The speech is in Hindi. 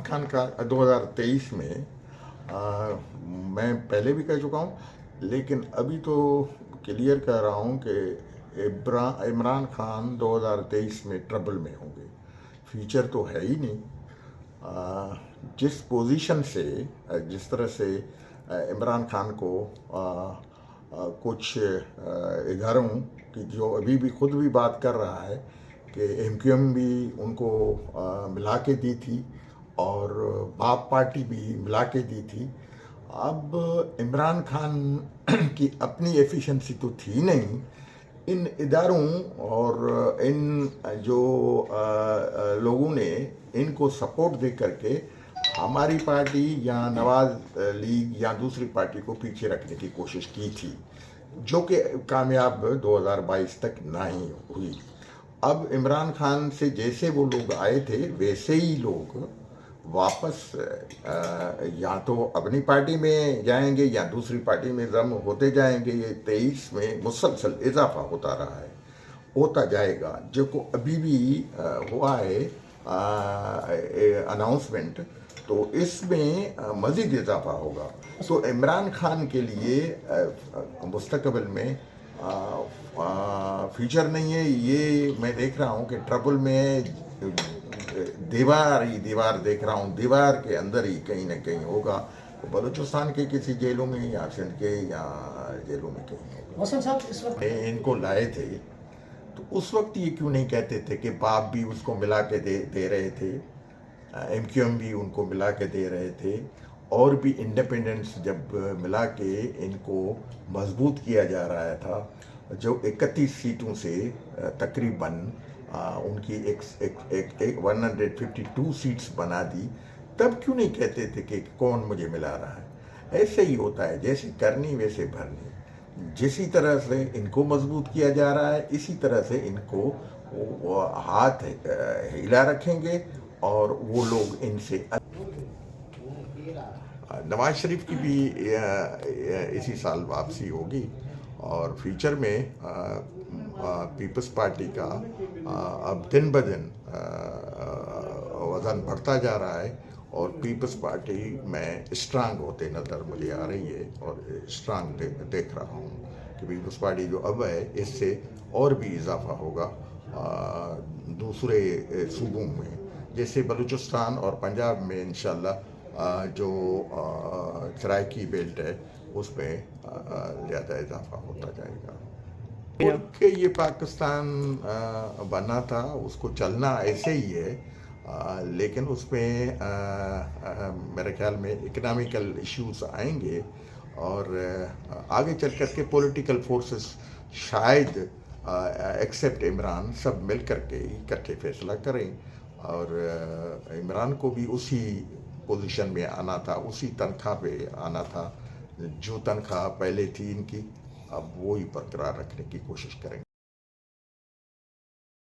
खान का 2023 में मैं पहले भी कह चुका हूँ, लेकिन अभी तो क्लियर कर रहा हूँ कि इमरान खान 2023 में ट्रबल में होंगे। फ्यूचर तो है ही नहीं। जिस पोजीशन से, जिस तरह से इमरान खान को कुछ इधरों की, जो अभी भी खुद भी बात कर रहा है कि एमक्यूएम भी उनको मिला के दी थी और बाप पार्टी भी मिला के दी थी। अब इमरान खान की अपनी एफिशिएंसी तो थी नहीं, इन इदारों और इन जो लोगों ने इनको सपोर्ट दे करके हमारी पार्टी या नवाज लीग या दूसरी पार्टी को पीछे रखने की कोशिश की थी, जो कि कामयाब 2022 तक नहीं हुई। अब इमरान खान से जैसे वो लोग आए थे वैसे ही लोग वापस या तो अपनी पार्टी में जाएंगे या दूसरी पार्टी में जम होते जाएंगे। ये 23 में मुसलसल इजाफा होता रहा है, होता जाएगा। जो को अभी भी हुआ है अनाउंसमेंट, तो इसमें मज़ीद इजाफा होगा। तो इमरान खान के लिए मुस्तकबिल में फ्यूचर नहीं है। ये मैं देख रहा हूँ कि ट्रबल में दीवार ही दीवार देख रहा हूँ, दीवार के अंदर ही कहीं ना कहीं होगा। तो बलूचिस्तान के किसी जेलों में या सिंध के या जेलों में कहीं होगा। मौसम साहब, इस वक्त इनको लाए थे तो उस वक्त ये क्यों नहीं कहते थे कि बाप भी उसको मिला के दे रहे थे, एमक्यूएम भी उनको मिला के दे रहे थे, और भी इंडिपेंडेंस जब मिला के इनको मजबूत किया जा रहा था, जो 31 सीटों से तकरीबन उनकी एक 152 सीट्स बना दी, तब क्यों नहीं कहते थे कि कौन मुझे मिला रहा है। ऐसे ही होता है, जैसे करनी वैसे भरनी। जिसी तरह से इनको मजबूत किया जा रहा है, इसी तरह से इनको हाथ हिला रखेंगे और वो लोग इनसे। नवाज शरीफ की भी इसी साल वापसी होगी और फ्यूचर में पीपल्स पार्टी का अब दिन ब दिन वज़न बढ़ता जा रहा है और पीपल्स पार्टी में स्ट्रांग होते नज़र मुझे आ रही है। और स्ट्रांग देख रहा हूँ कि पीपल्स पार्टी जो अब है इससे और भी इजाफा होगा दूसरे सूबों में, जैसे बलूचिस्तान और पंजाब में इंशाल्लाह जो सराइकी बेल्ट है उसमें ज़्यादा इजाफा होता जाएगा। क्योंकि ये पाकिस्तान बना था, उसको चलना ऐसे ही है, लेकिन उसमें मेरे ख्याल में इकोनॉमिकल इश्यूज आएंगे और आगे चल कर के पॉलिटिकल फोर्सेस शायद एक्सेप्ट इमरान सब मिल कर के इकट्ठे फैसला करें और इमरान को भी उसी पोजीशन में आना था, उसी तनख्वाह पे आना था जो तनख्वाह पहले थी इनकी, अब वो ही बरकरार रखने की कोशिश करेंगे।